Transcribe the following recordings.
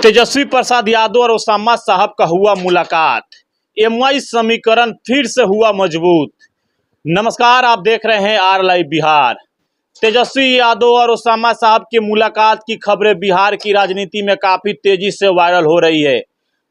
तेजस्वी प्रसाद यादव और ओसामा साहब का हुआ मुलाकात। एमवाई समीकरण फिर से हुआ मजबूत। नमस्कार, आप देख रहे हैं आर लाइव बिहार। तेजस्वी यादव और ओसामा साहब की मुलाकात की खबरें बिहार की राजनीति में काफी तेजी से वायरल हो रही है।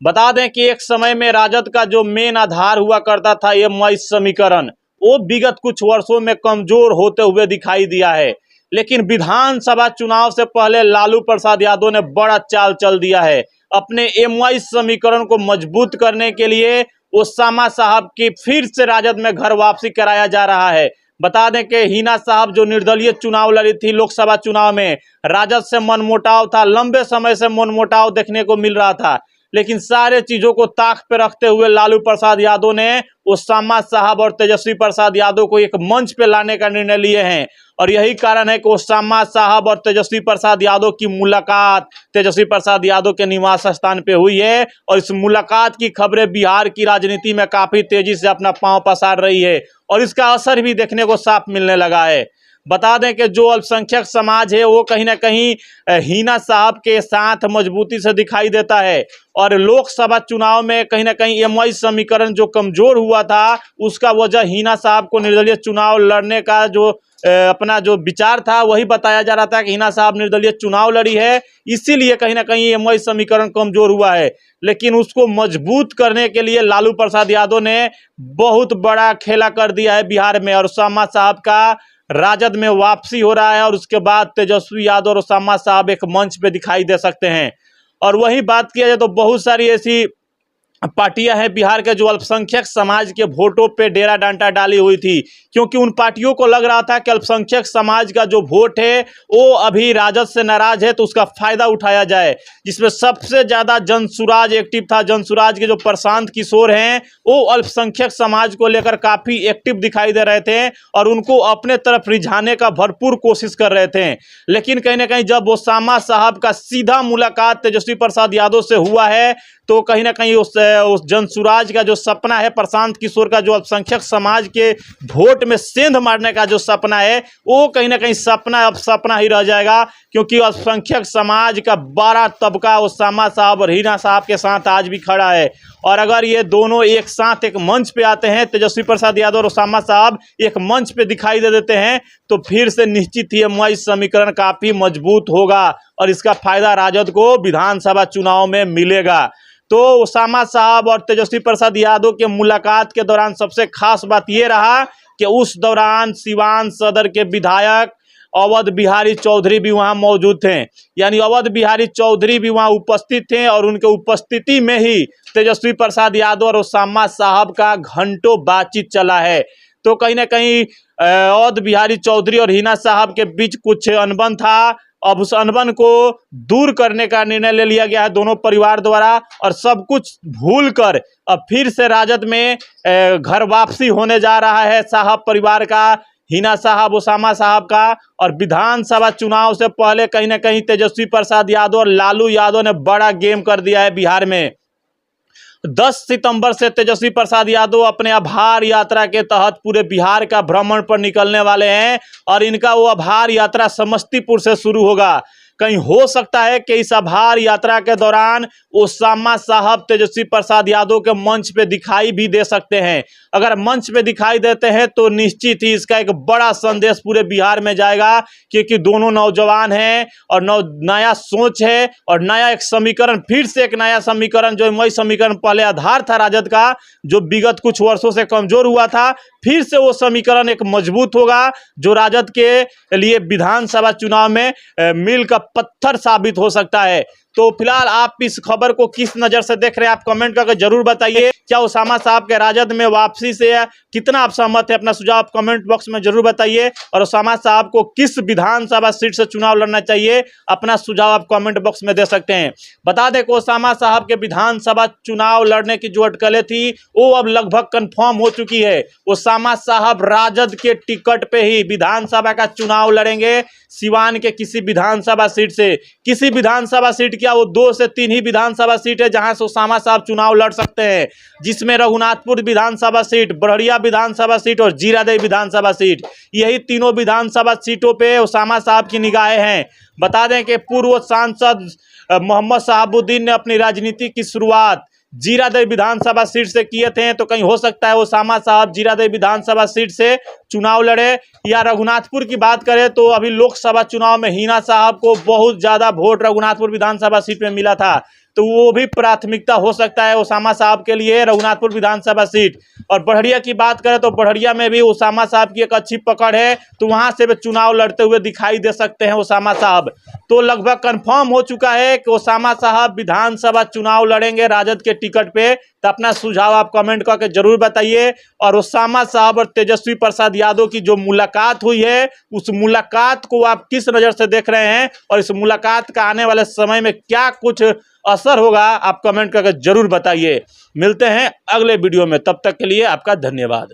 बता दें कि एक समय में राजद का जो मेन आधार हुआ करता था एमवाई समीकरण, वो विगत कुछ वर्षों में कमजोर होते हुए दिखाई दिया है। लेकिन विधानसभा चुनाव से पहले लालू प्रसाद यादव ने बड़ा चाल चल दिया है। अपने एमवाई समीकरण को मजबूत करने के लिए ओसामा साहब की फिर से राजद में घर वापसी कराया जा रहा है। बता दें कि हिना साहब जो निर्दलीय चुनाव लड़ी थी लोकसभा चुनाव में, राजद से मनमुटाव था, लंबे समय से मनमुटाव देखने को मिल रहा था। लेकिन सारे चीजों को ताक पे रखते हुए लालू प्रसाद यादव ने ओसामा साहब और तेजस्वी प्रसाद यादव को एक मंच पे लाने का निर्णय लिए हैं। और यही कारण है कि ओसामा साहब और तेजस्वी प्रसाद यादव की मुलाकात तेजस्वी प्रसाद यादव के निवास स्थान पे हुई है। और इस मुलाकात की खबरें बिहार की राजनीति में काफी तेजी से अपना पांव पसार रही है और इसका असर भी देखने को साफ मिलने लगा है। बता दें कि जो अल्पसंख्यक समाज है वो कहीं ना कहीं हिना साहब के साथ मजबूती से दिखाई देता है। और लोकसभा चुनाव में कहीं ना कहीं एमवाई समीकरण जो कमजोर हुआ था उसका वजह हिना साहब को निर्दलीय चुनाव लड़ने का जो अपना जो विचार था वही बताया जा रहा था कि हिना साहब निर्दलीय चुनाव लड़ी है, इसीलिए कहीं ना कहीं एमवाई समीकरण कमजोर हुआ है। लेकिन उसको मजबूत करने के लिए लालू प्रसाद यादव ने बहुत बड़ा खेला कर दिया है बिहार में। और ओसामा साहब का राजद में वापसी हो रहा है और उसके बाद तेजस्वी यादव और ओसामा साहब एक मंच पे दिखाई दे सकते हैं। और वही बात किया जाए तो बहुत सारी ऐसी पार्टियां हैं बिहार के जो अल्पसंख्यक समाज के वोटों पे डेरा डांटा डाली हुई थी, क्योंकि उन पार्टियों को लग रहा था कि अल्पसंख्यक समाज का जो वोट है वो अभी राजद से नाराज है तो उसका फायदा उठाया जाए। जिसमें सबसे ज्यादा जनसुराज एक्टिव था। जनसुराज के जो प्रशांत किशोर हैं वो अल्पसंख्यक समाज को लेकर काफी एक्टिव दिखाई दे रहे थे और उनको अपने तरफ रिझाने का भरपूर कोशिश कर रहे थे। लेकिन कहीं ना कहीं जब ओसामा साहब का सीधा मुलाकात तेजस्वी प्रसाद यादव से हुआ है तो कहीं ना कहीं उस जनसुराज का जो सपना है, प्रशांत किशोर का जो अल्पसंख्यक समाज के वोट में सेंध मारने का जो सपना है वो कहीं ना कहीं सपना अब सपना ही रह जाएगा। क्योंकि अल्पसंख्यक समाज का बड़ा तबका ओसामा साहब और हिना साहब के साथ आज भी खड़ा है। और अगर ये दोनों एक साथ एक मंच पे आते हैं, तेजस्वी प्रसाद यादव और ओसामा साहब एक मंच पे दिखाई दे देते हैं तो फिर से निश्चित ही एमवाई समीकरण काफी मजबूत होगा और इसका फायदा राजद को विधानसभा चुनाव में मिलेगा। तो ओसामा साहब और तेजस्वी प्रसाद यादव के मुलाकात के दौरान सबसे खास बात यह रहा कि उस दौरान सिवान सदर के विधायक अवध बिहारी चौधरी भी वहां मौजूद थे। यानी अवध बिहारी चौधरी भी वहां उपस्थित थे और उनके उपस्थिति में ही तेजस्वी प्रसाद यादव और ओसामा साहब का घंटों बातचीत चला है। तो कहीं ना कहीं अवध बिहारी चौधरी और हिना साहब के बीच कुछ अनबन था। अब उस अनबन को दूर करने का निर्णय ले लिया गया है दोनों परिवार द्वारा और सब कुछ भूलकर अब फिर से राजद में घर वापसी होने जा रहा है साहब परिवार का, हिना साहब ओसामा साहब का। और विधानसभा चुनाव से पहले कहीं ना कहीं तेजस्वी प्रसाद यादव और लालू यादव ने बड़ा गेम कर दिया है बिहार में। 10 सितंबर से तेजस्वी प्रसाद यादव अपने आभार यात्रा के तहत पूरे बिहार का भ्रमण पर निकलने वाले हैं और इनका वो आभार यात्रा समस्तीपुर से शुरू होगा। कहीं हो सकता है कि इस आभार यात्रा के दौरान ओसामा साहब तेजस्वी प्रसाद यादव के मंच पे दिखाई भी दे सकते हैं। अगर मंच पे दिखाई देते हैं तो निश्चित ही इसका एक बड़ा संदेश पूरे बिहार में जाएगा, क्योंकि दोनों नौजवान हैं और नया सोच है और नया एक समीकरण, फिर से एक नया समीकरण जो वही समीकरण पहले आधार था राजद का जो विगत कुछ वर्षों से कमजोर हुआ था, फिर से वो समीकरण एक मजबूत होगा जो राजद के लिए विधानसभा चुनाव में मील का पत्थर साबित हो सकता है। तो फिलहाल आप इस खबर को किस नज़र से देख रहे हैं, आप कमेंट करके जरूर बताइए। क्या ओसामा साहब के राजद में वापसी से कितना आप सहमत है, अपना सुझाव आप कमेंट बॉक्स में जरूर बताइए। और ओसामा साहब को किस विधानसभा सीट से चुनाव लड़ना चाहिए, अपना सुझाव आप कमेंट बॉक्स में दे सकते हैं। बता दें कि ओसामा साहब के विधानसभा चुनाव लड़ने की जो अटकलें थी वो अब लगभग कंफर्म हो चुकी है। ओसामा साहब राजद के टिकट पे ही विधानसभा का चुनाव लड़ेंगे, सिवान के किसी विधानसभा सीट से। किसी विधानसभा सीट क्या, वो 2 से 3 ही विधानसभा सीट है जहां से ओसामा साहब चुनाव लड़ सकते हैं, जिसमें रघुनाथपुर विधानसभा सीट, बड़हरिया विधानसभा सीट और जीरादेई विधानसभा सीट। यही तीनों विधानसभा सीटों पे ओसामा साहब की निगाहें हैं। बता दें कि पूर्व सांसद मोहम्मद शहाबुद्दीन ने अपनी राजनीति की शुरुआत जीरादेई विधानसभा सीट से किए थे, तो कहीं हो सकता है ओसामा साहब जीरादेई विधानसभा सीट से चुनाव लड़े। या रघुनाथपुर की बात करें तो अभी लोकसभा चुनाव में हिना साहब को बहुत ज़्यादा वोट रघुनाथपुर विधानसभा सीट में मिला था, तो वो भी प्राथमिकता हो सकता है ओसामा साहब के लिए, रघुनाथपुर विधानसभा सीट। और बढ़िया की बात करें तो बढ़िया में भी ओसामा साहब की एक अच्छी पकड़ है, तो वहां से भी चुनाव लड़ते हुए दिखाई दे सकते हैं ओसामा साहब। तो लगभग कंफर्म हो चुका है कि ओसामा साहब विधानसभा चुनाव लड़ेंगे राजद के टिकट पे। तो अपना सुझाव आप कमेंट करके जरूर बताइए। और ओसामा साहब और तेजस्वी प्रसाद यादव की जो मुलाकात हुई है, उस मुलाकात को आप किस नज़र से देख रहे हैं, और इस मुलाकात का आने वाले समय में क्या कुछ असर होगा, आप कमेंट करके जरूर बताइए। मिलते हैं अगले वीडियो में, तब तक के लिए आपका धन्यवाद।